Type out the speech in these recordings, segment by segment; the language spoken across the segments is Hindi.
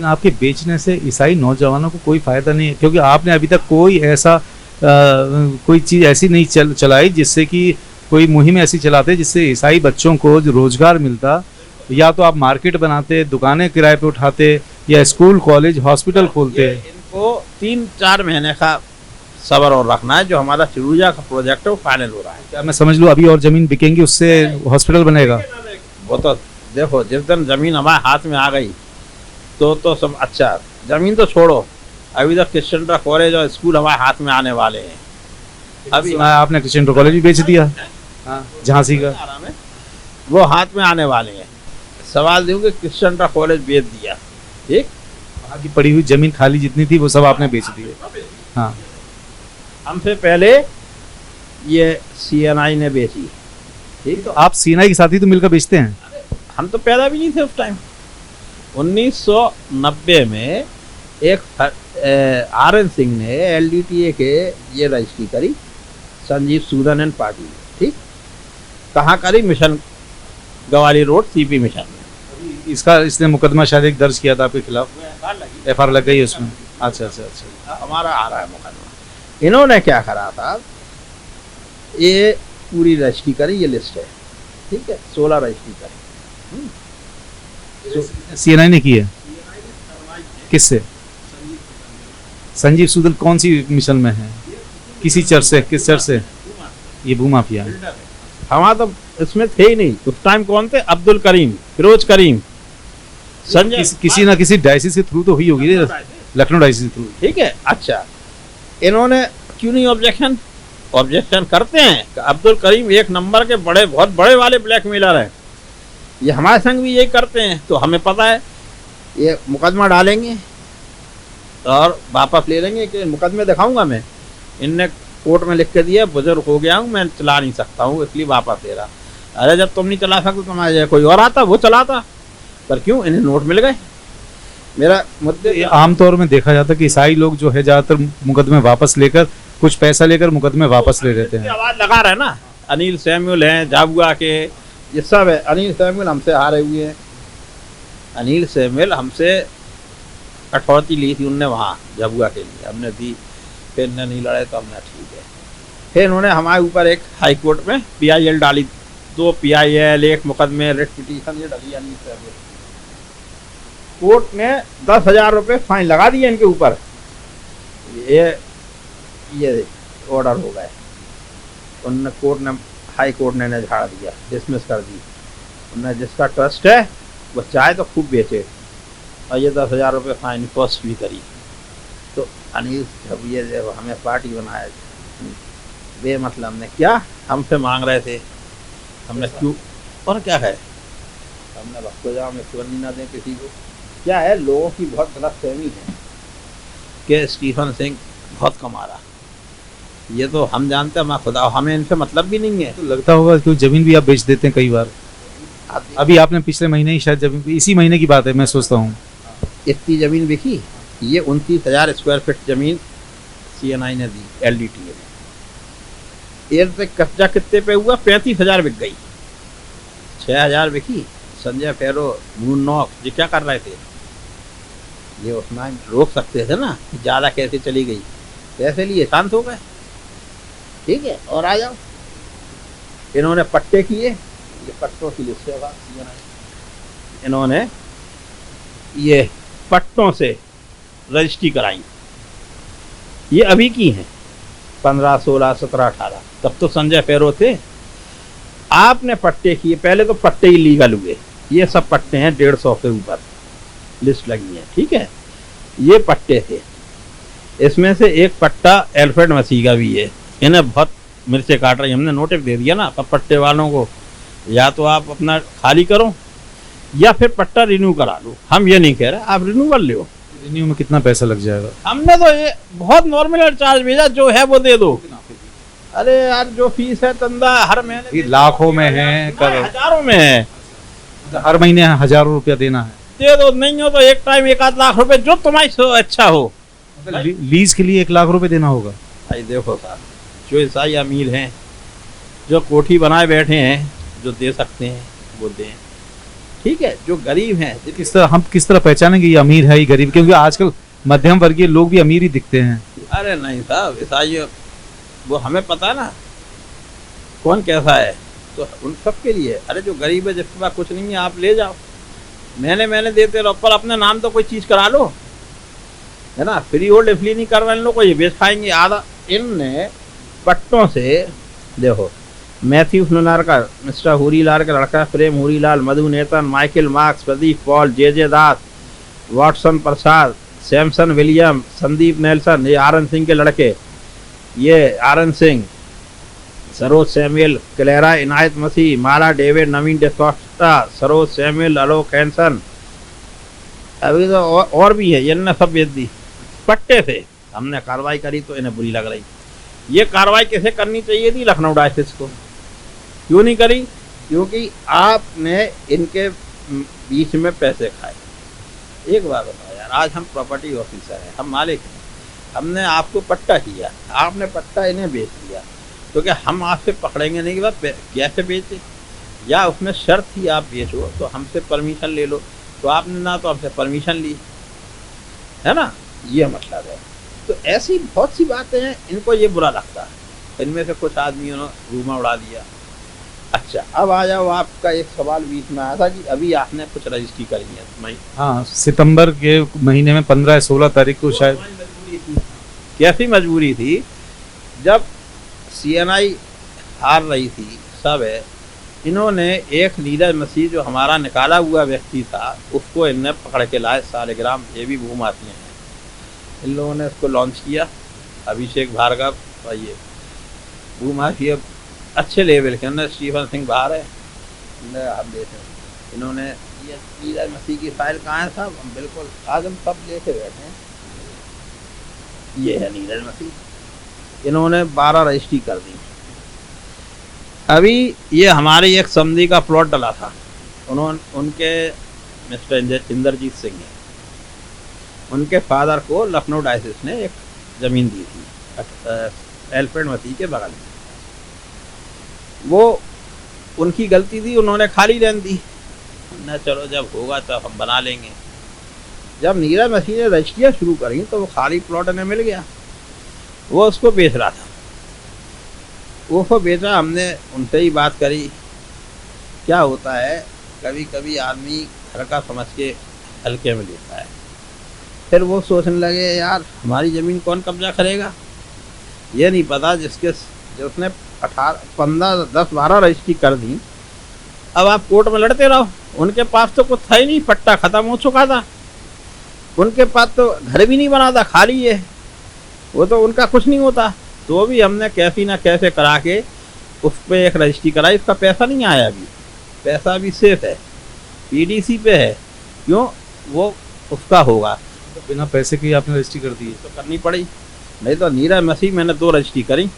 लेकिन आपके बेचने से ईसाई नौजवानों को कोई फ़ायदा नहीं है, क्योंकि आपने अभी तक कोई ऐसा कोई चीज़ ऐसी नहीं चलाई जिससे कि कोई मुहिम ऐसी चलाते जिससे ईसाई बच्चों को जो रोज़गार मिलता। या तो आप मार्केट बनाते, दुकानें किराए पे उठाते, या स्कूल कॉलेज हॉस्पिटल खोलते। इनको 3-4 महीने का सब्र और रखना है। जो हमारा चिरूजा का प्रोजेक्ट है वो फाइनल हो रहा है। क्या मैं समझ लूँ अभी और ज़मीन बिकेंगी, उससे हॉस्पिटल बनेगा? वो तो देखो, जिस दिन ज़मीन हमारे हाथ में आ गई तो सब अच्छा। ज़मीन तो छोड़ो, अभी तक क्रिश्चियन कॉलेज और स्कूल हमारे हाथ में आने वाले हैं। अभी आपने क्रिश्चियन कॉलेज भी बेच दिया, झांसी का, वो हाथ में आने वाले हैं। सवाल दूँ कि क्रिश्चियन कॉलेज बेच दिया, ठीक। वहाँ की पड़ी हुई ज़मीन खाली जितनी थी वो सब आपने बेच दी। हाँ, हमसे पहले ये CNI ने बेची, ठीक। तो आप सीएनआई के साथ ही तो मिलकर बेचते हैं। हम तो पैदा भी नहीं थे उस टाइम। 1990 में एक RN सिंह ने LDTA के ये रजिस्ट्री करी, संजीव सूदन एंड पार्टी, ठीक। कहाँ करी? Mission Gawali road CP mission में। इसने मुकदमा शायद एक दर्ज किया था आपके खिलाफ, FR लग गई उसमें। अच्छा अच्छा अच्छा, हमारा आ रहा है मुकदमा। इन्होंने क्या करा था, ये पूरी रजिस्ट्री करी, ये लिस्ट है, ठीक है, 16 रजिस्ट्री करी। सीएनआई ने की है? किससे? संजीव सूदन कौन सी मिशन में है? किसी चर्च से? किस चर्च से? ये भूमाफिया है। हमारा तो इसमें थे ही नहीं उस टाइम। कौन थे? अब्दुल करीम, फिरोज करीम, संजय। किसी ना किसी डायसिस के थ्रू तो हुई होगी, लखनऊ डायसिस के थ्रू, ठीक है। अच्छा, इन्होंने क्यों नहीं ऑब्जेक्शन करते हैं? अब्दुल करीम एक नंबर के बड़े, बहुत बड़े वाले ब्लैकमेलर हैं। ये हमारे संग भी यही करते हैं, तो हमें पता है। ये मुकदमा डालेंगे और वापस ले लेंगे कि मुकदमे दिखाऊंगा मैं, इनने कोर्ट में लिख के दिया, बुजुर्ग हो गया हूँ, मैं चला नहीं सकता हूँ, इसलिए वापस ले रहा। अरे जब तुम नहीं चला सकते, तुम्हारे जगह कोई और आता, वो चलाता। पर क्यों? इन्हें नोट मिल गए। मेरा मुद्दे आमतौर में देखा जाता है कि ईसाई लोग जो है ज़्यादातर मुकदमे वापस लेकर, कुछ पैसा लेकर मुकदमे वापस ले लेते हैं। आवाज़ लगा रहे हैं ना, अनिल सैमुअल हैं झाबुआ के, ये सब है। अनिल सैमुअल हमसे हारे हुए हैं। अनिल सैमुअल हमसे कटौती ली थी उनने वहाँ झाबुआ के लिए, हमने दी। फिर नहीं लड़े तो हमने ठीक है। फिर उन्होंने हमारे ऊपर एक हाई कोर्ट में PIL डाली, 2 PIL, एक मुकदमे, रिट पिटीशन ये डाली अनिल सैमुअल। कोर्ट ने 10,000 रुपये फाइन लगा दिए इनके ऊपर। ये ऑर्डर हो गए। उन्होंने कोर्ट ने, हाई कोर्ट ने झाड़ दिया, डिसमिस कर दी। उन्होंने जिसका ट्रस्ट है वो चाहे तो खूब बेचे, और ये 10,000 रुपये फाइन पोस्ट भी करी। तो अनिल जब ये हमें पार्टी बनाया, वे मतलब हमने क्या, हमसे मांग रहे थे, हमने क्यों और क्या है, हमने भक्तो जाओ में क्यों नहीं ना दें किसी को। क्या है, लोगों की बहुत गलत फहमी है कि स्टीफन सिंह बहुत कमा रहा। ये तो हम जानते हैं, मैं खुदा, हमें इनसे मतलब भी नहीं है। तो लगता होगा कि ज़मीन भी आप बेच देते हैं कई बार। अभी आपने पिछले महीने ही शायद ज़मीन, इसी महीने की बात है मैं सोचता हूँ, इतनी ज़मीन बिकी। ये 29,000 स्क्वायर फीट ज़मीन CNI ने दी LDTA में। एयर से कब्जा कितने पे हुआ? 35,000 बिक गई, 6,000 बिकी। संजय फेरो, मून नॉक, ये क्या कर रहे थे? ये उतना रोक सकते थे ना, ज़्यादा कैसे चली गई, पैसे लिए शांत हो गए, ठीक है। और आ जाओ, इन्होंने पट्टे किए, ये पट्टों की लिस्ट है। इन्होंने ये पट्टों से रजिस्ट्री कराई, ये अभी की हैं, 15, 16, 17, 18। तब तो संजय फेरो थे। आपने पट्टे किए, पहले तो पट्टे ही लीगल हुए। ये सब पट्टे हैं 150 के ऊपर लिस्ट लगी है, ठीक है। ये पट्टे थे, इसमें से एक पट्टा एल्फ्रेड मसीह का भी है। इन्हें बहुत मिर्चे काट रही, हमने नोटिस दे दिया ना अब पट्टे वालों को, या तो आप अपना खाली करो या फिर पट्टा रिन्यू करा लो। हम ये नहीं कह रहे आप रिन्यू कर लो। रिन्यू में कितना पैसा लग जाएगा? हमने तो ये बहुत नॉर्मल चार्ज भेजा, जो है वो दे दो। अरे यार, जो फीस है तंदा हर महीने लाखों में है, हजारों में है, हर महीने हजारों रुपया देना है। दे दो, नहीं हो तो एक टाइम 1-8 लाख रुपए, जो तुम्हारी अच्छा हो। लीज के लिए 1 लाख रुपए देना होगा। भाई देखो साहब, जो ईसाई अमीर हैं, जो कोठी बनाए बैठे हैं, जो दे सकते हैं वो दें। ठीक है, जो गरीब हैं हम किस तरह पहचानेंगे ये अमीर है ये गरीब, क्योंकि आजकल मध्यम वर्गीय लोग भी अमीर ही दिखते हैं। अरे नहीं साहब, ईसाई वो हमें पता है ना कौन कैसा है, तो उन सब के लिए। अरे जो गरीब है जिसके पास कुछ नहीं है आप ले जाओ, मैंने देते रहो, पर अपने नाम तो कोई चीज़ करा लो, है ना। फ्री होल्ड इसलिए नहीं करवा, इन लोग को ये बेच खाएंगे आधा। इनने पट्टों से देखो, मैथ्यू फ्लनार का, मिस्टर हुरीलाल का लड़का प्रेम हुरीलाल, मधु नेतन, माइकल मार्क्स, प्रदीप पॉल, जे दास, वाटसन प्रसाद, सैमसन विलियम, संदीप नेल्सन, ये आरन सिंह के लड़के, ये आरन सिंह, सरोज सैमुअल, क्लेरा इनायत मसीह, माला डेविड, नवीन डिसोस्टा, सरोज सैमुअल, अलोक हैंसन, अभी तो और भी है, इनने सब बेच दी पट्टे से। हमने कार्रवाई करी तो इन्हें बुरी लग रही। ये कार्रवाई कैसे करनी चाहिए थी लखनऊ डायसिस को, क्यों नहीं करी? क्योंकि आपने इनके बीच में पैसे खाए। एक बात बताओ यार, आज हम प्रॉपर्टी ऑफिसर हैं, हम मालिक हैं, हमने आपको पट्टा किया, आपने पट्टा इन्हें बेच दिया, तो क्या हम आपसे पकड़ेंगे नहीं कि बात कैसे बेचे, या उसमें शर्त थी आप बेचो तो हमसे परमिशन ले लो, तो आपने ना तो हमसे परमिशन ली, है ना, ये मतलब है। तो ऐसी बहुत सी बातें हैं, इनको ये बुरा लगता है। इनमें से कुछ आदमियों ने रूमा उड़ा दिया। अच्छा, अब आ जाओ, आपका एक सवाल बीच में आया था कि अभी आपने कुछ रजिस्ट्री करी है मई, हाँ, सितंबर के महीने में 15-16 तारीख को शायद। कैसी मजबूरी थी? जब CNI हार रही थी सब है, इन्होंने एक नीरज मसीह जो हमारा निकाला हुआ व्यक्ति था उसको इनने पकड़ के लाए, सालिग्राम, ये भी भूमाफिया हैं, इन लोगों ने इसको लॉन्च किया, अभिषेक भार्गव, और ये भूमाफिया अच्छे लेवल के अंदर, स्टीफन सिंह बाहर है, हम देखें इन्होंने ये नीरज मसीह की फाइल कहाँ है साहब, हम बिल्कुल आज हम सब लेके बैठे हैं, ये है नीरज मसीह, इन्होंने 12 रजिस्ट्री कर दी। अभी ये हमारी एक समझी का प्लॉट डला था, उनके मिस्टर इंद्रजीत सिंह है, उनके फादर को लखनऊ डायसिस ने एक ज़मीन दी थी एल्फ्रेड मसीह के बगल में, वो उनकी गलती थी, उन्होंने खाली रहने दी न, चलो जब होगा तब हम बना लेंगे। जब नीरज मसीह ने रजिस्ट्रियाँ शुरू करी तो वो खाली प्लॉट उन्हें मिल गया, वो उसको बेच रहा था, वो बेचा। हमने उनसे ही बात करी, क्या होता है कभी कभी आदमी हल्का समझ के हल्के में लेता है, फिर वो सोचने लगे यार हमारी ज़मीन कौन कब्जा करेगा, ये नहीं पता जो उसने 10-12 रजिस्ट्री कर दी। अब आप कोर्ट में लड़ते रहो, उनके पास तो कुछ था ही नहीं, पट्टा ख़त्म हो चुका था, उनके पास तो घर भी नहीं बना था, खाली है, वो तो उनका कुछ नहीं होता। तो भी हमने कैसी ना कैसे करा के उस पर एक रजिस्ट्री कराई, उसका पैसा नहीं आया, अभी पैसा भी सेफ है, PDC पे है, क्यों, वो उसका होगा। तो बिना पैसे की आपने रजिस्ट्री कर दी? तो करनी पड़ी, नहीं तो नीरज मसीह मैंने 2 रजिस्ट्री करी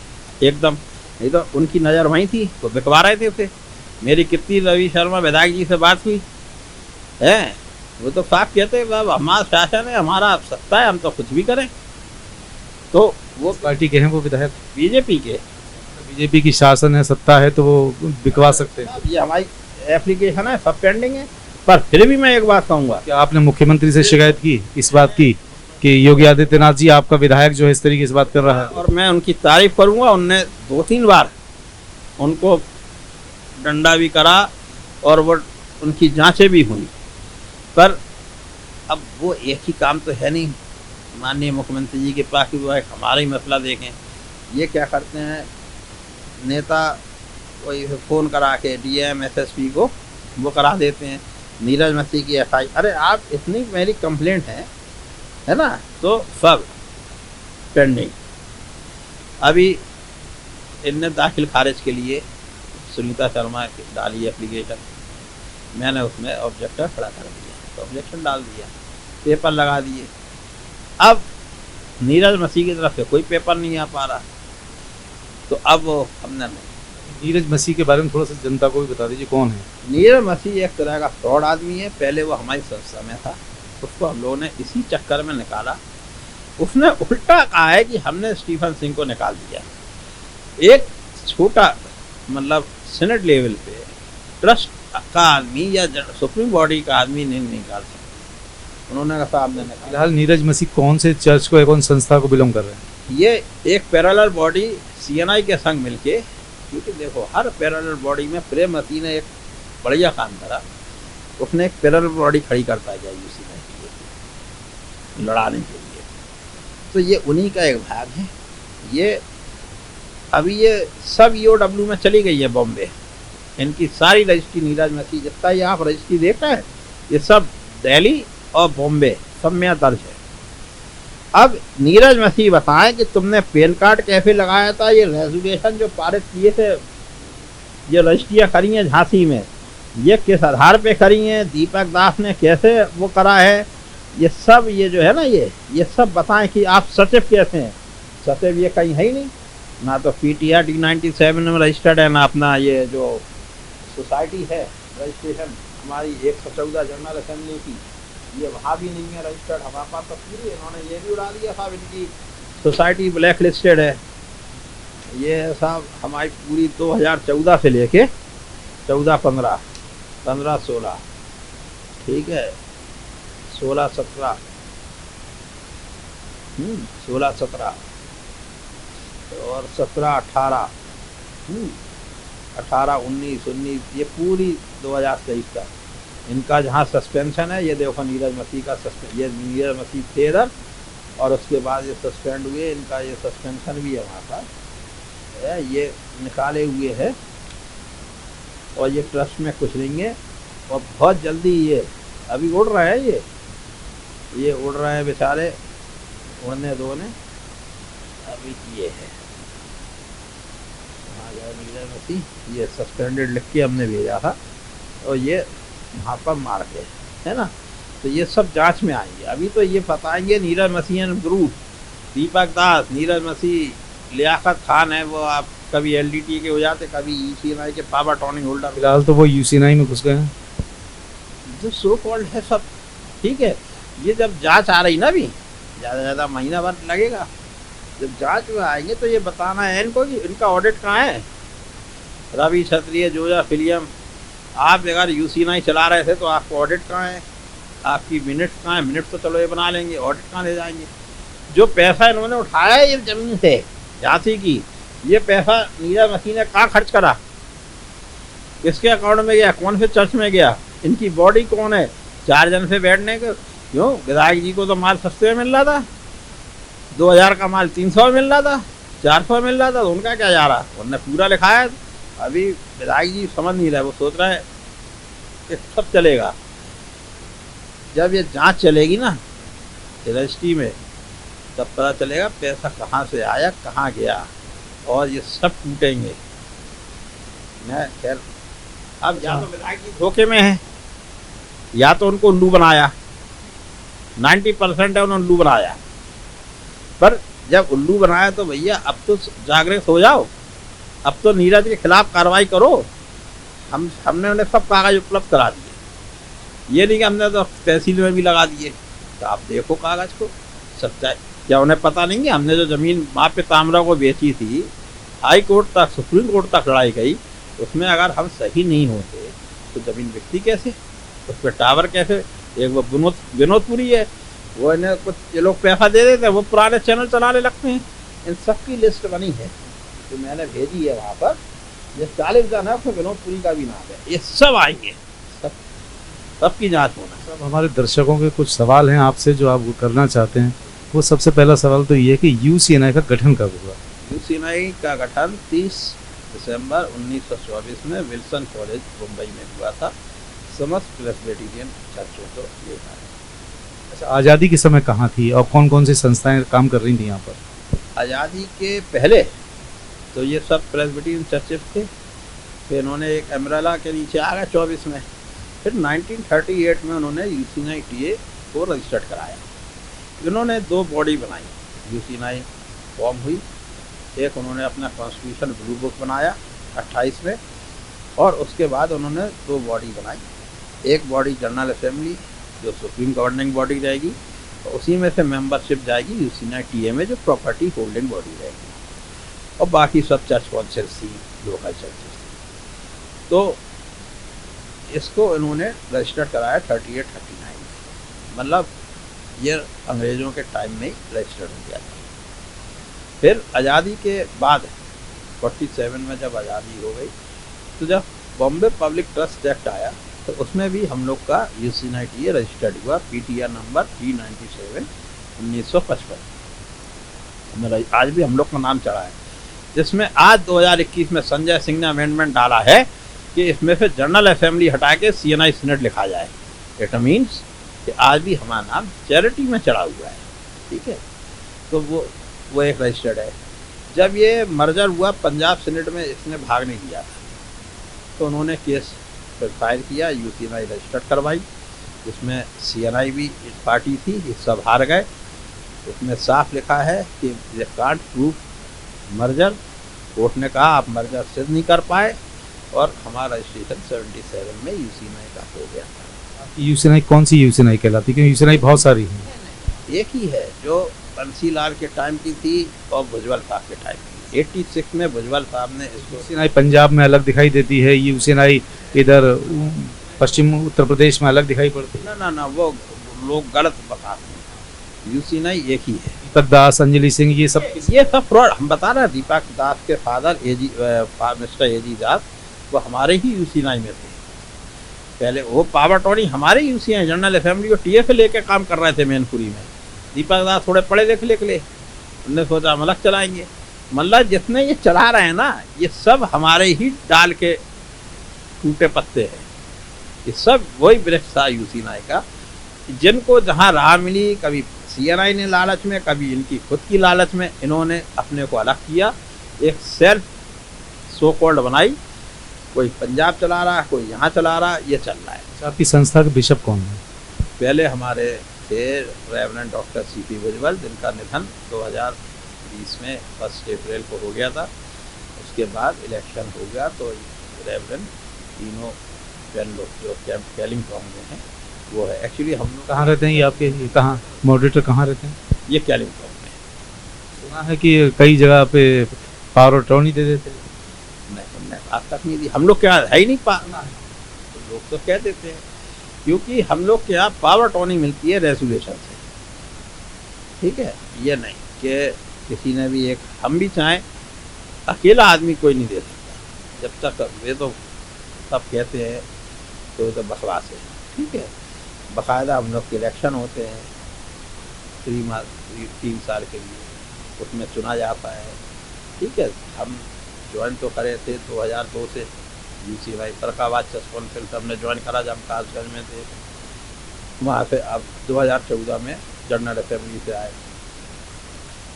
एकदम, नहीं तो उनकी नज़र वहीं थी, वो बिकवा रहे थे उसे। मेरी कितनी रवि शर्मा विधायक जी से बात हुई है, वो तो साफ कहते हैं बाब हमारा शासन है, हमारा सत्ता है, हम तो कुछ भी करें। तो वो पार्टी के हैं वो विधायक? बीजेपी के। बीजेपी की शासन है, सत्ता है, तो वो बिकवा सकते हैं। ये हमारी एप्लीकेशन है, सब पेंडिंग है, पर फिर भी मैं एक बात कहूँगा, क्या आपने मुख्यमंत्री से शिकायत की इस बात की कि योगी आदित्यनाथ जी आपका विधायक जो है इस तरीके से बात कर रहा है? और मैं उनकी तारीफ करूँगा, उनने 2-3 बार उनको डंडा भी करा और वो उनकी जांचें भी हुई, पर अब वो एक ही काम तो है नहीं माननीय मुख्यमंत्री जी के पास कि वो एक हमारा ही मसला देखें। ये क्या करते हैं नेता, कोई फ़ोन करा के DM SSP को वो करा देते हैं, नीरज मसीह की FI, अरे आप इतनी मेरी कंप्लेंट है ना, तो सब पेंडिंग। अभी इनने दाखिल खारिज के लिए सुनीता शर्मा की डाली एप्लीकेशन, मैंने उसमें ऑब्जेक्टर खड़ा कर दिया, तो ऑब्जेक्शन डाल दिया, पेपर लगा दिए। अब नीरज मसीह की तरफ से कोई पेपर नहीं आ पा रहा, तो अब हमने नीरज मसीह के बारे में थोड़ा सा जनता को भी बता दीजिए, कौन है नीरज मसीह? एक तरह का फ्रॉड आदमी है, पहले वो हमारी संस्था में था, उसको हम लोगों ने इसी चक्कर में निकाला। उसने उल्टा कहा है कि हमने स्टीफन सिंह को निकाल दिया। एक छोटा मतलब सीनेट लेवल पे ट्रस्ट का आदमी या सुप्रीम बॉडी का आदमी नहीं निकाल सकता। उन्होंने कहा साहब ने निकाला। फिलहाल नीरज मसीह कौन से चर्च को या कौन संस्था को बिलोंग कर रहे हैं? ये एक पैरेलल बॉडी सीएनआई के संग मिलके, क्योंकि देखो हर पैरेलल बॉडी में प्रेम मसीह ने एक बढ़िया काम करा, उसने एक पैरेलल बॉडी खड़ी करता गया यूसीएनआई के लिए लड़ाने के लिए। तो ये उन्हीं का एक भाग है। ये अभी ये सब ईओडब्ल्यू में चली गई है बॉम्बे। इनकी सारी रजिस्ट्री नीरज मसीह जितना ये आप रजिस्ट्री देख रहे हैं, ये सब दिल्ली और बॉम्बे सब में दर्ज है। अब नीरज मसीह बताएं कि तुमने पैन कार्ड कैसे लगाया था, ये रेजोल्यूशन जो पारित किए थे, ये रजिस्ट्रियाँ करी हैं झांसी में, ये किस आधार पे करी हैं, दीपक दास ने कैसे वो करा है, ये सब ये जो है ना ये सब बताएं कि आप सचिव कैसे हैं। सचिव ये कहीं है ही नहीं, ना तो PTR D97 में रजिस्टर्ड है, ना अपना ये जो सोसाइटी है रजिस्ट्रेशन हमारी 114 जनरल असेंबली की, ये वहाँ भी नहीं है रजिस्टर्ड। हमारे पास तो पूरी इन्होंने ये भी उड़ा दिया साहब, इनकी सोसाइटी ब्लैक लिस्टेड है। ये साहब हमारी पूरी 2014 से लेके 14, 15, 15, 16, ठीक है, 16, 17, 16, 17 और 17, 18, 18, 19, 19, ये पूरी 2023 तक इनका जहाँ सस्पेंशन है। ये देखो नीरज मसीह का ये नीरज मसीह थे इधर, और उसके बाद ये सस्पेंड हुए, इनका ये सस्पेंशन भी है वहाँ का, ये निकाले हुए है और ये ट्रस्ट में कुछ नहीं है। और बहुत जल्दी ये अभी उड़ रहे हैं, ये उड़ रहे हैं बेचारे, उड़ने दो ने अभी ये है नीरज मसीह, ये सस्पेंडेड लिख के हमने भेजा था और ये वहाँ पर मार के है ना। तो ये सब जांच में आएंगे। अभी तो ये बताएंगे नीरज मसीह ग्रुप, दीपक दास, नीरज मसीह, लियाकत खान है, वो आप कभी LDT के हो जाते, कभी यूसीएनआई के पावर टर्निंग होल्डर। फिलहाल तो वो यूसीएनआई में घुस गए हैं, जो सो कॉल्ड है सब, ठीक है। ये जब जांच आ रही ना, भी ज़्यादा महीना भर लगेगा, जब जांच में आएंगे तो ये बताना है इनको कि इनका ऑडिट कहाँ है। रवि क्षत्रिय, जोया फिलियम, आप अगर यूसीएनआई चला रहे थे तो आपको ऑडिट कहाँ है, आपकी मिनट्स कहाँ है। मिनट्स तो चलो ये बना लेंगे, ऑडिट कहाँ ले जाएंगे। जो पैसा इन्होंने उठाया है ये जमीन से झांसी की, ये पैसा नीरज मसीह ने कहाँ खर्च करा, किसके अकाउंट में गया, कौन से चर्च में गया, इनकी बॉडी कौन है, 4 जन से बैठने के। क्यों विधायक जी को तो माल सस्ते में मिल रहा था, 2000 का माल 300 में मिल रहा था, 400 में मिल रहा था, तो उनका क्या जा रहा, उन्होंने पूरा लिखा है। अभी विधायक जी समझ नहीं रहे, वो सोच रहे हैं कि सब चलेगा। जब ये जांच चलेगी ना रजिस्ट्री में, तब पता चलेगा पैसा कहाँ से आया, कहाँ गया, और ये सब टूटेंगे। मैं खैर अब या तो विधायक जी धोखे में है, या तो उनको उल्लू बनाया, 90% है उन्होंने उल्लू बनाया। पर जब उल्लू बनाया तो भैया अब तो जागृत हो जाओ, अब तो नीरज के खिलाफ कार्रवाई करो। हमने उन्हें सब कागज उपलब्ध करा दिए, ये नहीं कि हमने तो तहसील में भी लगा दिए। तो आप देखो कागज को, सच्चाई क्या उन्हें पता नहीं है। हमने जो ज़मीन वहाँ पे तामरा को बेची थी, हाई कोर्ट तक, सुप्रीम कोर्ट तक लड़ाई गई, उसमें अगर हम सही नहीं होते तो ज़मीन बिकती कैसे, उस पर टावर कैसे। एक वो विनोदपुरी है, वो इन्हें कुछ ये लोग पैसा दे देते हैं, वो पुराने चैनल चलाने लगते हैं। इन सब की लिस्ट बनी है तो मैंने भेजी है वहाँ पर, ये 40 जन है, उसमें विनोदपुरी का भी नाम है। ये सब आएंगे, सबकी जांच होना। सब हमारे दर्शकों के कुछ सवाल हैं आपसे जो आप करना चाहते हैं। वो सबसे पहला सवाल तो ये है कि यूसीएनआई का गठन कब हुआ? यूसीएनआई का गठन 30 दिसंबर 1924 में विल्सन कॉलेज मुंबई में हुआ था, समस्त प्रेस्बिटेरियन चर्चों को लेकर। अच्छा, आज़ादी के समय कहाँ थी और कौन कौन सी संस्थाएं काम कर रही थी यहाँ पर? आज़ादी के पहले तो ये सब प्रेस्बिटेरियन चर्चेस थे, फिर इन्होंने एक अम्ब्रेला के नीचे आ गए 24 में, फिर 1938 में उन्होंने यूसीएनआई टीए को रजिस्टर्ड कराया। इन्होंने 2 बॉडी बनाई, यूसीएनआई फॉर्म हुई, एक उन्होंने अपना कॉन्स्टिट्यूशन ब्लू बुक बनाया 28 में, और उसके बाद उन्होंने 2 बॉडी बनाई। एक बॉडी जनरल असेंबली जो सुप्रीम गवर्निंग बॉडी रहेगी, और उसी में से मेंबरशिप जाएगी यूसीएनआई टीए में जो प्रॉपर्टी होल्डिंग बॉडी रहेगी, और बाकी सब चर्च काउंसिल सी, लोकल चर्चेस। तो इसको इन्होंने रजिस्टर्ड कराया 38-39 में, मतलब ये अंग्रेज़ों के टाइम में ही रजिस्टर्ड हो गया था। फिर आज़ादी के बाद 47 में जब आज़ादी हो गई तो जब बॉम्बे पब्लिक ट्रस्ट एक्ट आया तो उसमें भी हम लोग का यूसीनाइटी रजिस्टर्ड हुआ, PTR नंबर 397 1955। मेरा आज भी हम लोग का नाम चढ़ा है, जिसमें आज 2021 में संजय सिंह ने अमेंडमेंट डाला है कि इसमें से जनरल असेंबली हटा के CNI सीनेट लिखा जाए। इट मीन्स कि आज भी हमारा नाम चैरिटी में चढ़ा हुआ है, ठीक है। तो वो एक रजिस्टर्ड है। जब ये मर्जर हुआ पंजाब सीनेट में, इसने भाग नहीं किया था, तो उन्होंने केस फिर फाइल किया, यूसीनाई रजिस्टर्ड करवाई, जिसमें CNI भी एक पार्टी थी, ये सब हार गए। उसमें साफ लिखा है कि ये कांट प्रूव मर्जर। कोर्ट ने कहा आप मर्जर सिद्ध नहीं कर पाए और हमारा रजिस्ट्रेशन 77 में यूसीनाई का हो गया था। यूसीनाई कौन सी यूसीनाई कहलाती है? क्योंकि यूसीनाई बहुत सारी है। एक ही है जो बंसीलाल के टाइम की थी और भुजबल साहब के टाइम की। 86 में भुजबल साहब ने इसको, यूसीनाई पंजाब में अलग दिखाई देती है, यूसीनाई इधर पश्चिम उत्तर प्रदेश में अलग दिखाई पड़ती है। ना वो लोग गलत बताते हैं। यूसीनाई एक ही है। दीपक दास, अंजलि सिंह, ये सब फ्रॉड। हम बता रहे हैं, दीपक दास के फादर मिस्टर एजी दास वो हमारे ही यूसीनाई में थे। पहले वो पावर टॉनी हमारे यूसीनाई जनरल असेंबली को TF लेके काम कर रहे थे मैनपुरी में। दीपक दास थोड़े पढ़े लिखे निकले, उन्होंने सोचा मलक चलाएंगे। मतलब जितने ये चला रहे हैं ना, ये सब हमारे ही डाल के टूटे पत्ते हैं। ये सब वही वृक्ष था यूसीनाई का, जिनको जहाँ राह मिली, कभी CNI ने लालच में, कभी इनकी खुद की लालच में, इन्होंने अपने को अलग किया, एक सेल्फ सो कॉल्ड बनाई। कोई पंजाब चला रहा है, कोई यहाँ चला रहा है, ये चल रहा है। आपकी संस्था के बिशप कौन है? पहले हमारे थे रेवरेंड डॉक्टर CP भुजबल, जिनका निधन 2020 में 1 अप्रैल को हो गया था। उसके बाद इलेक्शन हो गया तो रेवरेंड तीनों लोग जो कैलिंगटन में हैं वो है। एक्चुअली हम लोग कहाँ रहते हैं ये आपके? ये कहाँ मॉडरेटर कहाँ रहते हैं? ये कैलिंगटन में। सुना है कि कई जगह पे पावर अटॉर्नी दे देते हैं। नहीं, हमने आज तक नहीं दी। हम लोग क्या है ही नहीं तो लोग तो कह देते हैं, क्योंकि हम लोग के यहाँ पावर अटॉर्नी मिलती है रेजोल्यूशन से, ठीक है। ये नहीं कि किसी ने भी एक, हम भी चाहें अकेला आदमी कोई नहीं दे सकता। जब तक वे तो सब कहते हैं तो बकवास है, ठीक है। बाकायदा हम लोग के इलेक्शन होते हैं 3 साल के लिए, उसमें चुना जाता है, ठीक है। हम ज्वाइन तो करे थे 2002 से UCY फरकाबाद चस्पन फिल्ड हमने ज्वाइन करा जब हम कासगंज में थे। वहाँ से अब 2014 में जनरल असेंबली से आए,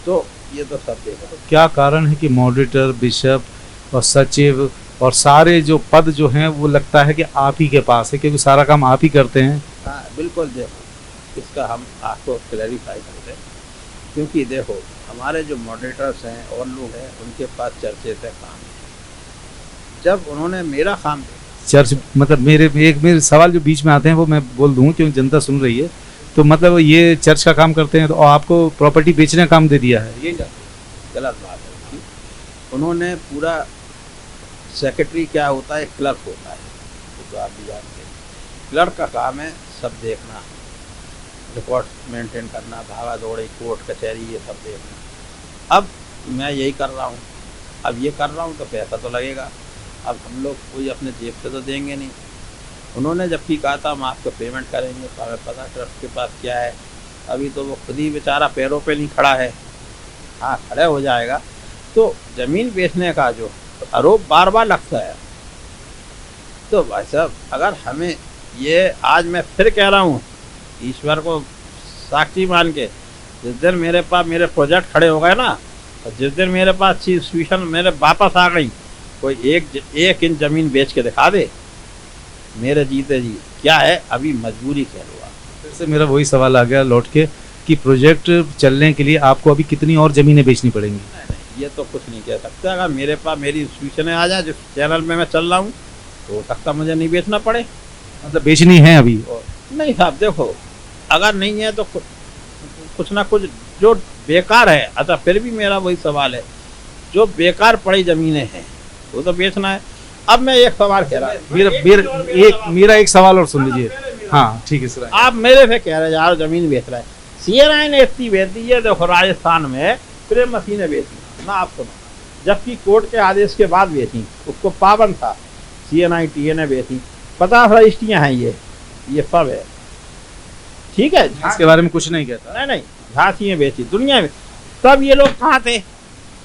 तो ये तो सब देखा। क्या कारण है कि मॉडरेटर, बिशप और सचिव और सारे जो पद जो हैं वो लगता है कि आप ही के पास है, क्योंकि सारा काम आप ही करते हैं? हाँ बिल्कुल, देखो इसका हम आपको क्लैरिफाई करते हैं, क्योंकि देखो हमारे जो मॉडरेटर्स हैं और लोग हैं उनके पास चर्चे से काम है। जब उन्होंने मेरा काम चर्च मतलब मेरे सवाल जो बीच में आते हैं वो मैं बोल दूँ क्योंकि जनता सुन रही है, तो मतलब ये चर्च का काम करते हैं तो आपको प्रॉपर्टी बेचने का काम दे दिया है, ये गलत बात है उनकी। उन्होंने पूरा सेक्रेटरी क्या होता है, क्लर्क होता है, तो आप भी जानते हैं। क्लर्क का काम है सब देखना, रिकॉर्ड मेंटेन करना, भागा दौड़ी, कोर्ट कचहरी, ये सब देखना। अब मैं यही कर रहा हूँ, अब ये कर रहा हूँ तो पैसा तो लगेगा। अब हम लोग कोई अपने जेब से तो देंगे नहीं। उन्होंने जबकि कहा था हम आपको पेमेंट करेंगे, तो हमें पता ट्रस्ट के पास क्या है। अभी तो वो खुद ही बेचारा पैरों पे नहीं खड़ा है, हाँ खड़े हो जाएगा। तो ज़मीन बेचने का जो आरोप बार बार लगता है, तो भाई साहब अगर हमें ये, आज मैं फिर कह रहा हूँ, ईश्वर को साक्षी मान के, जिस दिन मेरे पास मेरे प्रोजेक्ट खड़े हो गए ना, और जिस दिन मेरे पास सिचुएशन मेरे वापस आ गई, कोई एक इंच ज़मीन बेच के दिखा दे, मेरे जीते जी क्या है, अभी मजबूरी कह लो आप। फिर से मेरा वही सवाल आ गया लौट के कि प्रोजेक्ट चलने के लिए आपको अभी कितनी और ज़मीनें बेचनी पड़ेंगी? नहीं, ये तो कुछ नहीं कह सकते। अगर मेरे पास मेरी सिचुएशन आ जाए, जिस चैनल में मैं चल रहा हूँ, तो हो सकता मुझे नहीं बेचना पड़े। मतलब बेचनी है अभी? नहीं साहब, देखो अगर नहीं है तो कुछ ना कुछ जो बेकार है। अच्छा फिर भी मेरा वही सवाल है, जो बेकार पड़ी ज़मीनें हैं वो तो बेचना है। अब मैं एक सवाल कह रहा हूँ, मेरा एक सवाल और सुन लीजिए। हाँ ठीक है सर। आप मेरे से कह रहे यार जमीन बेच रहा है, CNI ने इतनी बेच दी है। देखो राजस्थान में प्रेम मसीह ने बेची ना, आप सुनो, जबकि कोर्ट के आदेश के बाद बेची, उसको पाबंद था। CNI TA ने बेची, 50 रजिस्ट्रियाँ हैं, ये सब है, ठीक है। इसके बारे में कुछ नहीं कहता। नहीं, झांसी में बेची दुनिया में। तब ये लोग कहाँ थे?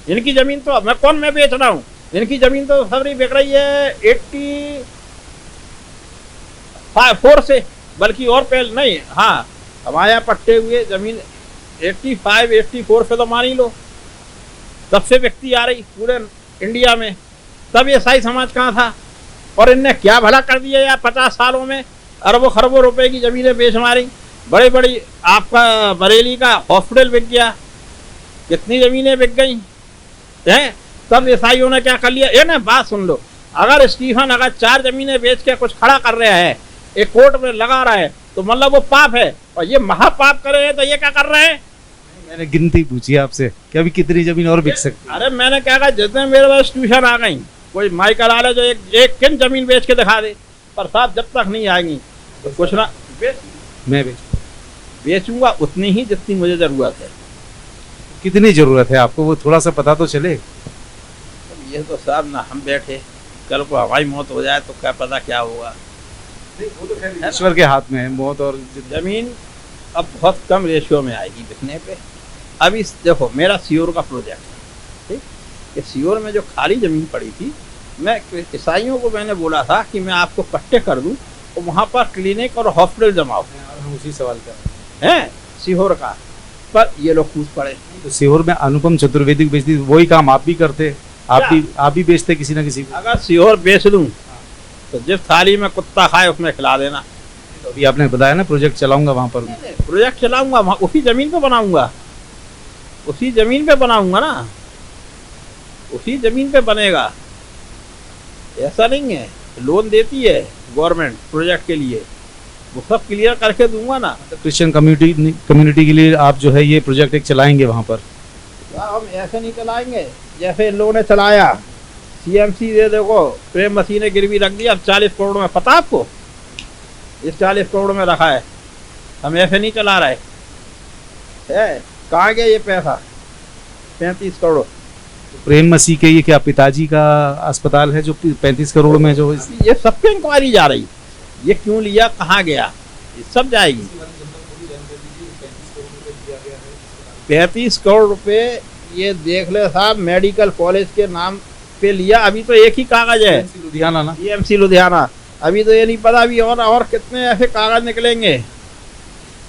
इनकी जमीन तो मैं बेच रहा हूँ, इनकी जमीन तो सबरी बिक रही है 84 से, बल्कि और पहले नहीं, हाँ हमारे यहाँ पट्टे हुए जमीन 85-84 पे तो मान ही लो, तब से व्यक्ति आ रही पूरे इंडिया में। तब ये ईसाई समाज कहाँ था? और इनने क्या भला कर दिया यार, 50 सालों में अरबों खरबों रुपए की जमीनें बेच मारी। बड़ी बड़ी आपका बरेली का हॉस्पिटल बिक गया, कितनी जमीनें बिक गई हैं। तब ईसाइयों ने क्या कर लिया? ये ना बात सुन लो, अगर स्टीफन 4 जमीनें बेच के कुछ खड़ा कर रहा है, एक कोर्ट में लगा रहा है, तो मतलब वो पाप है, और ये महापाप करे हैं, तो ये क्या कर रहे हैं? मैंने गिनती पूछी आपसे कि अभी कितनी जमीन और बिक सकती है। अरे मैंने क्या कहा, जितने मेरे पास ट्यूशन आ गई, कोई माइकल आले जो एक किन जमीन बेच के दिखा दे, पर साहब जब तक नहीं आएंगी तो कुछ ना मैं बेचूंगा उतनी ही जितनी मुझे जरूरत है। कितनी जरूरत है आपको, वो थोड़ा सा पता तो चले। ये तो साहब ना हम बैठे, कल को हवाई मौत हो जाए तो क्या पता क्या होगा। ईश्वर के हाथ में है मौत और जमीन अब बहुत कम रेशियो में आएगी बिकने पे। अभी देखो मेरा सीहोर का प्रोजेक्ट है, ठीक, ये सीहोर में जो खाली जमीन पड़ी थी, मैं ईसाइयों को मैंने बोला था कि मैं आपको पट्टे कर दूं तो वहाँ पर क्लिनिक और हॉस्पिटल जमाओ। हम उसी सवाल का हैं सीहोर का, पर ये लोग कूद पड़े। तो सीहोर में अनुपम चतुर्वेदी को बेचती, वही काम आप भी करते, आप भी बेचते किसी ना किसी को। अगर सीहोर बेच दूं तो जिस थाली में कुत्ता खाए उसमें खिला देना। तो अभी आपने बताया ना प्रोजेक्ट चलाऊंगा वहाँ पर, प्रोजेक्ट चलाऊंगा वहाँ, उसी जमीन पे बनाऊंगा, उसी जमीन पे बनाऊंगा ना, उसी जमीन पे बनेगा। ऐसा नहीं है, लोन देती है गवर्नमेंट प्रोजेक्ट के लिए, वो सब क्लियर करके दूंगा ना। क्रिश्चियन कम्युनिटी के लिए आप जो है ये प्रोजेक्ट एक चलाएंगे वहाँ पर। हम ऐसे नहीं चलाएंगे जैसे इन लोगों ने चलाया। CMC दे देखो, प्रेम मसीह ने गिरवी रख दिया, अब 40 करोड़ में, पता आपको? इस 40 करोड़ में रखा है, हम ऐसे नहीं चला रहे है। कहाँ गया ये पैसा? 35 करोड़। प्रेम मसीह के ये क्या पिताजी का अस्पताल है जो 35 करोड़ में जो ये सब पे इंक्वायरी जा रही, ये क्यों लिया, कहाँ गया, ये सब जाएगी। 35 करोड़ रुपए ये देख ले साहब, मेडिकल कॉलेज के नाम पे लिया। अभी तो एक ही कागज है, लुधियाना ना, CMC लुधियाना। अभी तो ये नहीं पता अभी और कितने ऐसे कागज निकलेंगे।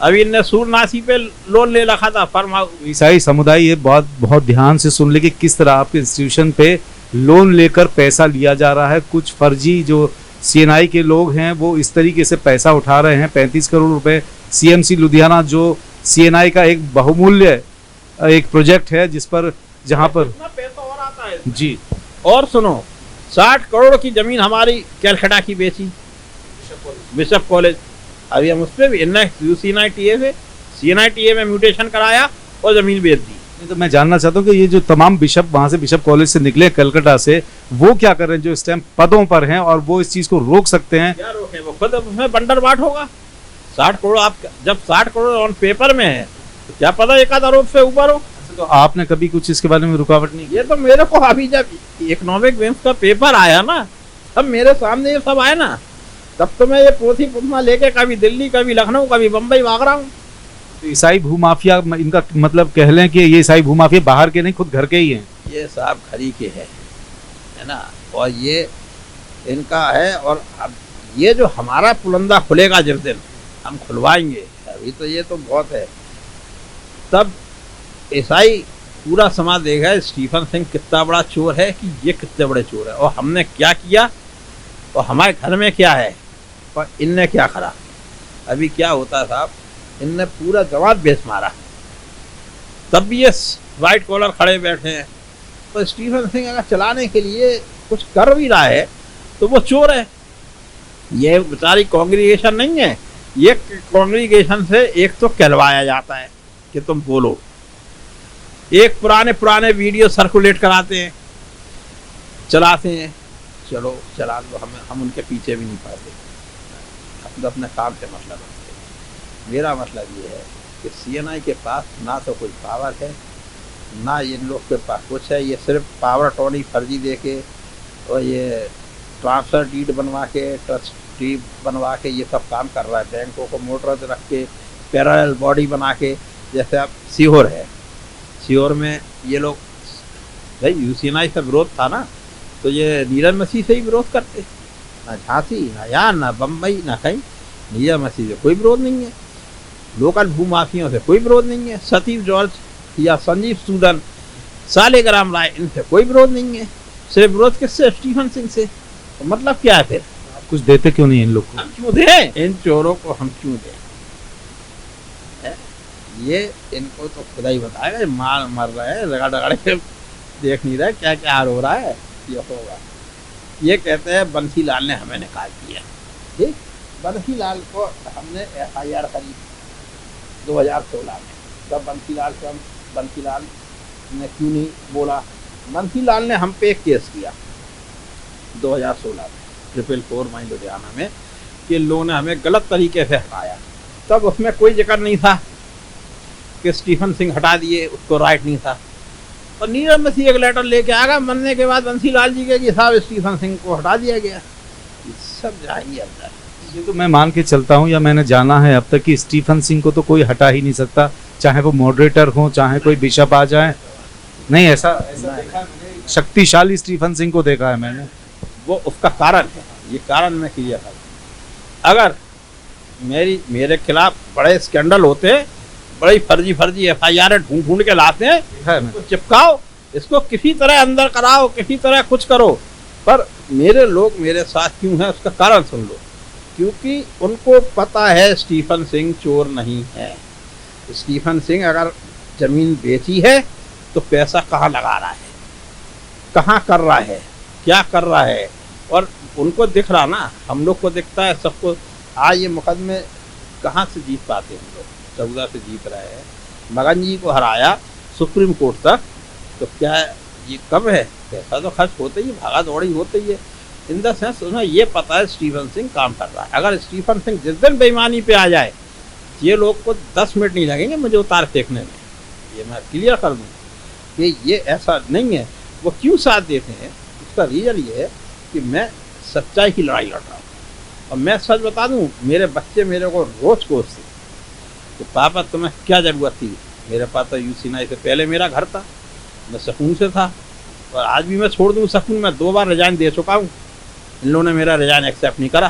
अभी इनने सूरनासी पे लोन ले रखा था फर्म हाउस। ईसाई समुदाय ये बहुत ध्यान से सुन ले कि किस तरह आपके इंस्टीट्यूशन पे लोन लेकर पैसा लिया जा रहा है। कुछ फर्जी जो CNI के लोग हैं वो इस तरीके से पैसा उठा रहे हैं। 35 करोड़ रुपए CMC लुधियाना जो CNI का एक बहुमूल्य एक प्रोजेक्ट है, जिस पर जहां पर पैसा और आता है जी। और सुनो, 60 करोड़ की जमीन हमारी कैलकाटा की बेची, बिशप कॉलेज। अभी हम उस पर भी CNI TA में म्यूटेशन कराया और जमीन बेच दी। तो मैं जानना चाहता हूँ कि ये जो तमाम बिशप वहां से बिशप कॉलेज से निकले कलकत्ता से, वो क्या कर रहे हैं जो इस टाइम पदों पर हैं और वो इस चीज को रोक सकते हैं? क्या रोके, वो खुद उसमें बंडर बाट होगा। 60 करोड़ आप जब 60 करोड़ ऑन पेपर में है तो क्या पता एक आध आरोप से ऊपर हो। तो आपने कभी कुछ इसके बारे में रुकावट नहीं की? ये तो मेरे को अभी जब इकोनॉमिक बेंच का पेपर आया ना, तब मेरे सामने ये सब आया ना, तब तो मैं ये पोथी पुथना लेके कभी दिल्ली, कभी लखनऊ, कभी बम्बई भाग रहा हूँ। तो ईसाई भूमाफिया, इनका मतलब कह लें कि ये ईसाई भूमाफिया बाहर के नहीं, खुद घर के ही हैं। ये साहब खरी के है ना, और ये इनका है। और अब ये जो हमारा पुलंदा खुलेगा जिस दिन हम खुलवाएंगे, अभी तो ये तो बहुत है, तब ईसाई पूरा समाज देगा स्टीफन सिंह कितना बड़ा चोर है, कि ये कितने बड़े चोर है, और हमने क्या किया और हमारे घर में क्या है और इनने क्या करा। अभी क्या होता साहब, इनने पूरा जमात बेच मारा, तब भी ये वाइट कॉलर खड़े बैठे हैं। तो स्टीफन सिंह अगर चलाने के लिए कुछ कर भी रहा है तो वो चोर है। ये बेचारी कांग्रीगेशन नहीं है, ये कांग्रीगेशन से एक तो कहलवाया जाता है कि तुम बोलो, एक पुराने वीडियो सर्कुलेट कराते हैं, चलाते हैं, चलो चला लो, हम उनके पीछे भी नहीं पड़ते, हम तो अपने काम से मतलब रखते हैं। मेरा मतलब ये है कि सीएनआई के पास ना तो कोई पावर है, ना इन लोग के पास कुछ है। ये सिर्फ पावर टॉनी फर्जी दे के और ये ट्रांसफ़र डीड बनवा के, ट्रस्टी बनवा के ये सब काम कर रहा है। बैंकों को मोटर रख के, पैरेलल बॉडी बना के, जैसे अब सीहोर है, सीहोर में ये लोग, भाई यूसीएनआई से विरोध था ना, तो ये नीरज मसीह से ही विरोध करते, ना झांसी, ना यहाँ, ना बम्बई, ना कहीं। नीरज मसीह से कोई विरोध नहीं है, लोकल भूमाफियों से कोई विरोध नहीं है, सतीश जॉर्ज या संजीव सूदन, सालेग्राम राय, इनसे कोई विरोध नहीं है। सिर्फ विरोध किससे? स्टीफन सिंह से। तो मतलब क्या है फिर? आप कुछ देते क्यों नहीं इन लोग को? हम क्यों दें इन चोरों को? हम क्यों दें? ये इनको तो खुदा ही बताएगा। मार मर रहे हैं, रगड़ रगड़ के देख नहीं रहे क्या क्या हार हो रहा है। ये होगा, ये कहते हैं बंसीलाल ने हमें निकाल दिया। ठीक, बंसीलाल को हमने FIR करी 2016 में। तब बंसीलाल ने क्यों नहीं बोला? बंसीलाल ने हम पे एक केस किया 2016 में 444 माइल लुधियाना में कि लोगों ने हमें गलत तरीके से हटाया। तब उसमें कोई जिक्र नहीं था कि स्टीफन सिंह हटा दिए, उसको राइट नहीं था। और नीरज मसीह एक लेटर लेके आ गया मरने के बाद बंसीलाल जी के कि साहब स्टीफन सिंह को हटा दिया गया। ये सब जाएंगे अंदर। ये तो मैं मान के चलता हूँ, या मैंने जाना है अब तक कि स्टीफन सिंह को तो कोई हटा ही नहीं सकता, चाहे वो मॉडरेटर हो, चाहे कोई बिशप आ जाए। नहीं, ऐसा देखा है मैंने। शक्तिशाली स्टीफन सिंह को देखा है मैंने। वो उसका कारण है, ये कारण मैं क्लियर कर। अगर मेरे खिलाफ बड़े स्कैंडल होते हैं, बड़ी फर्जी FIR ढूंढ के लाते हैं, तो चिपकाओ इसको, किसी तरह अंदर कराओ, किसी तरह कुछ करो। पर मेरे लोग मेरे साथ क्यों हैं उसका कारण सुन लो। क्योंकि उनको पता है स्टीफन सिंह चोर नहीं है। स्टीफन सिंह अगर जमीन बेची है तो पैसा कहाँ लगा रहा है, कहाँ कर रहा है, क्या कर रहा है। और उनको दिख रहा ना, हम लोग को दिखता है सबको। आज ये मुकदमे कहाँ से जीत पाते हम लोग? 14 से जीत रहे हैं। मगन जी को हराया सुप्रीम कोर्ट तक, तो क्या ये कम है? पैसा तो खर्च होता ही है, भागा दौड़ी होती है। इन द सेंस उन्हें ये पता है स्टीफन सिंह काम कर रहा है। अगर स्टीफन सिंह जिस दिन बेईमानी पे आ जाए, ये लोग को 10 मिनट नहीं लगेंगे मुझे उतार फेंकने में। ये मैं क्लियर कर दूँ कि ये ऐसा नहीं है। वो क्यों साथ देते हैं, उसका रीज़न ये है कि मैं सच्चाई की लड़ाई लड़ रहा हूँ। और मैं सच बता दूँ, मेरे बच्चे मेरे को रोज़ कोसते कि पापा तुम्हें क्या ज़रूरत थी? मेरे पास तो यूसीएनआई से पहले मेरा घर था, मैं सकून से था। और आज भी मैं छोड़ दूँ सकून, मैं 2 बार रिजाइन दे चुका हूँ। इन लोगों ने मेरा रिजाइन एक्सेप्ट नहीं करा,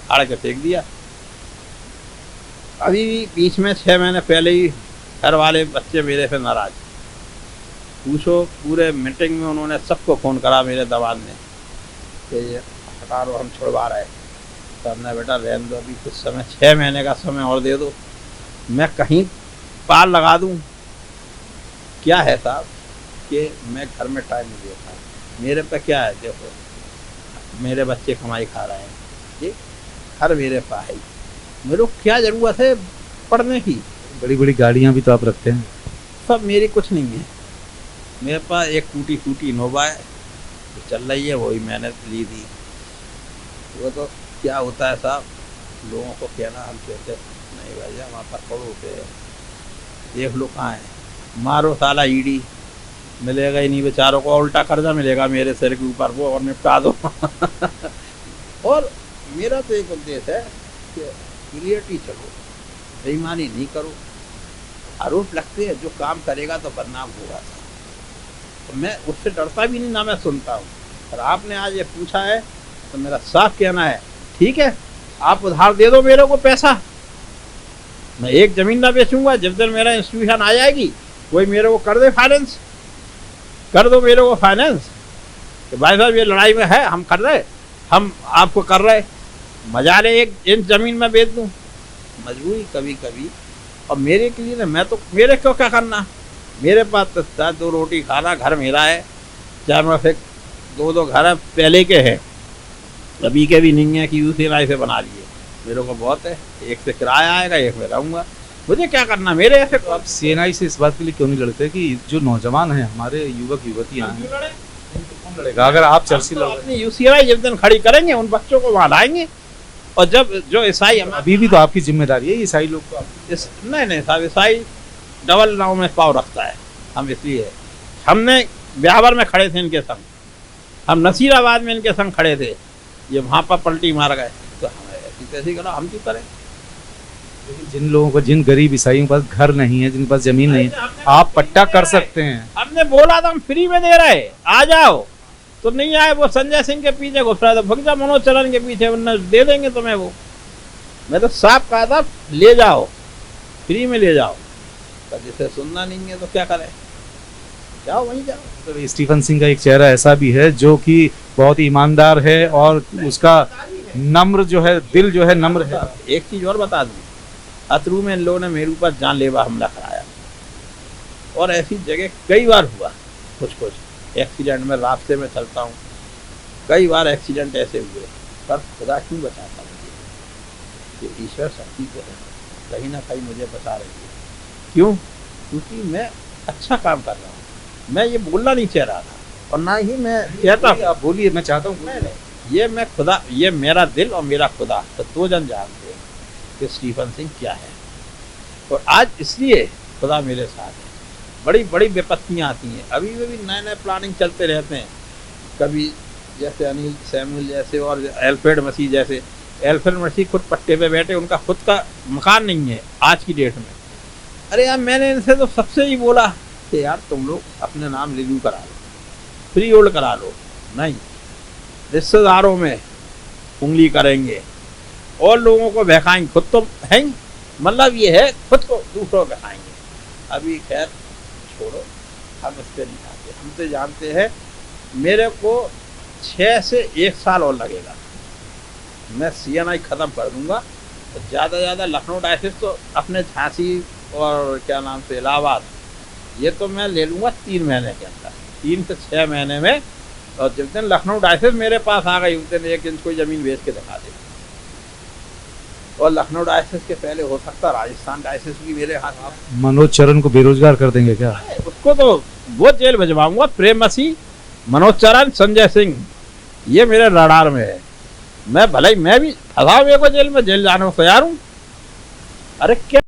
फाड़ के फेंक दिया। अभी भी बीच में 6 महीने पहले ही घर वाले बच्चे मेरे से नाराज, पूछो पूरे मीटिंग में उन्होंने सबको फ़ोन करा मेरे दबान ने कि ये हटा लो, हम छुड़वा रहे। तो हमने बेटा रहने दो, अभी कुछ समय 6 महीने का समय और दे दो, मैं कहीं पार लगा दूं। क्या है साहब कि मैं घर में टाइम नहीं देता, मेरे पे क्या है? देखो मेरे बच्चे कमाई खा रहे हैं, ठीक, घर मेरे पास है, मेरे को क्या ज़रूरत है पढ़ने की? बड़ी बड़ी गाड़ियाँ भी तो आप रखते हैं। सब मेरी कुछ नहीं है। मेरे पास एक टूटी फूटी इनोवा है जो चल रही है, वही मैंने ली थी। वो तो क्या होता है साहब, लोगों को कहना, हम कहते नहीं भाई हमारे पास करोड़ों रुपये है, देख लो कहाँ है, मारो साला ईडी, मिलेगा ही नहीं बेचारों को, उल्टा कर्जा मिलेगा मेरे सिर के ऊपर, वो और निपटा दो। और मेरा तो एक उद्देश्य है कि क्लियरिटी चलो, बेईमानी नहीं करो। आरोप लगते हैं, जो काम करेगा तो बदनाम होगा, तो मैं उससे डरता भी नहीं, ना मैं सुनता हूँ। और आपने आज ये पूछा है तो मेरा साफ कहना है, ठीक है आप उधार दे दो मेरे को पैसा, मैं एक ज़मीन ना बेचूंगा। जब दिन मेरा इंस्टीट्यूशन आ जाएगी कोई मेरे को कर दे फाइनेंस, कर दो मेरे को फाइनेंस कि भाई साहब ये लड़ाई में है, हम कर रहे, हम आपको कर रहे, मजा ले 1 इंच ज़मीन में बेच दूँ, मजबूरी कभी कभी। और मेरे के लिए ना, मैं तो मेरे को क्या करना, मेरे पास तो 2 रोटी खाना, घर मेरा है, चाहे मैं फिर 2 घर है पहले के हैं, अभी के भी नहीं है कि यूसीएनआई से बना लिए, मेरे को बहुत है। एक से किराया आएगा, एक में रहूँगा, मुझे क्या करना मेरे ऐसे। तो आप सीएनआई से इस बात के लिए क्यों नहीं लड़ते कि जो नौजवान हैं, हमारे युवक युवतियाँ हैं, कौन लड़ेगा अगर आप चर्चिल तो लड़ रहे अपनी यूसीआई जिस दिन खड़ी करेंगे उन बच्चों को वहां लाएंगे। और जब जो ईसाई हैं? अभी भी तो आपकी जिम्मेदारी है ईसाई लोग को नहीं साहब, ईसाई डबल नाव में पाव रखता है। हम इसलिए हमने ब्यावर में खड़े थे इनके संग, हम नसीराबाद में इनके संग खड़े थे, ये वहां पर पलटी मार गए, तो हमें ऐसी तैसी करो, हम क्यों करें। लेकिन जिन लोगों को, जिन गरीब ईसाइयों के पास घर नहीं है, जिनके पास जमीन नहीं है, आप पट्टा कर सकते हैं। हमने बोला था हम फ्री में दे रहे, आ जाओ, तो नहीं आए। वो संजय सिंह के पीछे घुस रहा था, भग जा मनोज चरण के पीछे, वरना दे देंगे तुम्हें वो। मैं तो साफ कहा था ले जाओ, फ्री में ले जाओ, तो जिसे सुनना नहीं है तो क्या करें, जाओ वहीं जाओ। तो स्टीफन सिंह का एक चेहरा ऐसा भी है जो कि बहुत ईमानदार है और उसका नम्र जो है, दिल जो है नम्र है। एक चीज और बता दूं, अतरू में इन लोगों ने मेरे ऊपर जानलेवा हमला कराया, और ऐसी जगह कई बार हुआ। कुछ एक्सीडेंट में रास्ते में चलता हूँ, कई बार एक्सीडेंट ऐसे हुए, पर खुदा क्यों बचाता मुझे, ये ईश्वर शक्ति को है, कहीं ना कहीं मुझे बचा रही है। क्यों? क्योंकि मैं अच्छा काम कर रहा हूँ। मैं ये बोलना नहीं चाह रहा था, और ना ही मैं कहता हूँ। आप बोलिए, मैं चाहता हूँ। ये मैं खुदा, ये मेरा दिल और मेरा खुदा, तो दो जन जानते हैं कि स्टीफन सिंह क्या है। और आज इसलिए खुदा मेरे साथ है। बड़ी बड़ी विपत्तियाँ आती हैं, अभी भी नए प्लानिंग चलते रहते हैं। कभी जैसे अनिल सैमुअल जैसे और एल्फ्रेड मसीह जैसे। एल्फ्रेड मसीह खुद पट्टे पे बैठे, उनका खुद का मकान नहीं है आज की डेट में। अरे यार, मैंने इनसे तो सबसे ही बोला कि यार तुम लोग अपने नाम रिन्यू करा लो, फ्री होल्ड करा लो। नहीं, रिश्तेदारों में उंगली करेंगे और लोगों को बहकाएंगे, खुद तो हैं, मतलब ये है खुद को दूसरों को बहकाएंगे। अभी खैर छोड़ो, हम इस पर नहीं जानते। हम तो जानते हैं मेरे को 6 से 1 साल और लगेगा, मैं CNI ख़त्म कर दूंगा। तो ज़्यादा से ज़्यादा लखनऊ डायसिस तो अपने झांसी और क्या नाम से इलाहाबाद, ये तो मैं ले लूँगा 3 महीने के अंदर, 3 से 6 महीने में। और जिस दिन लखनऊ डायसिस मेरे पास आ गई, उस दिन 1 इंच कोई ज़मीन बेच के दिखा दे। और लखनऊ डायसिस के पहले हो सकता राजस्थान डायसिस भी मेरे हाथ। मनोज चरण को बेरोजगार कर देंगे क्या? उसको तो वो जेल भिजवाऊंगा। प्रेम मसीह, मनोज चरण, संजय सिंह, ये मेरे रडार में है। मैं भले ही मैं भी फंसा हुए को जेल में, जेल जाने को तैयार हूँ। अरे क्या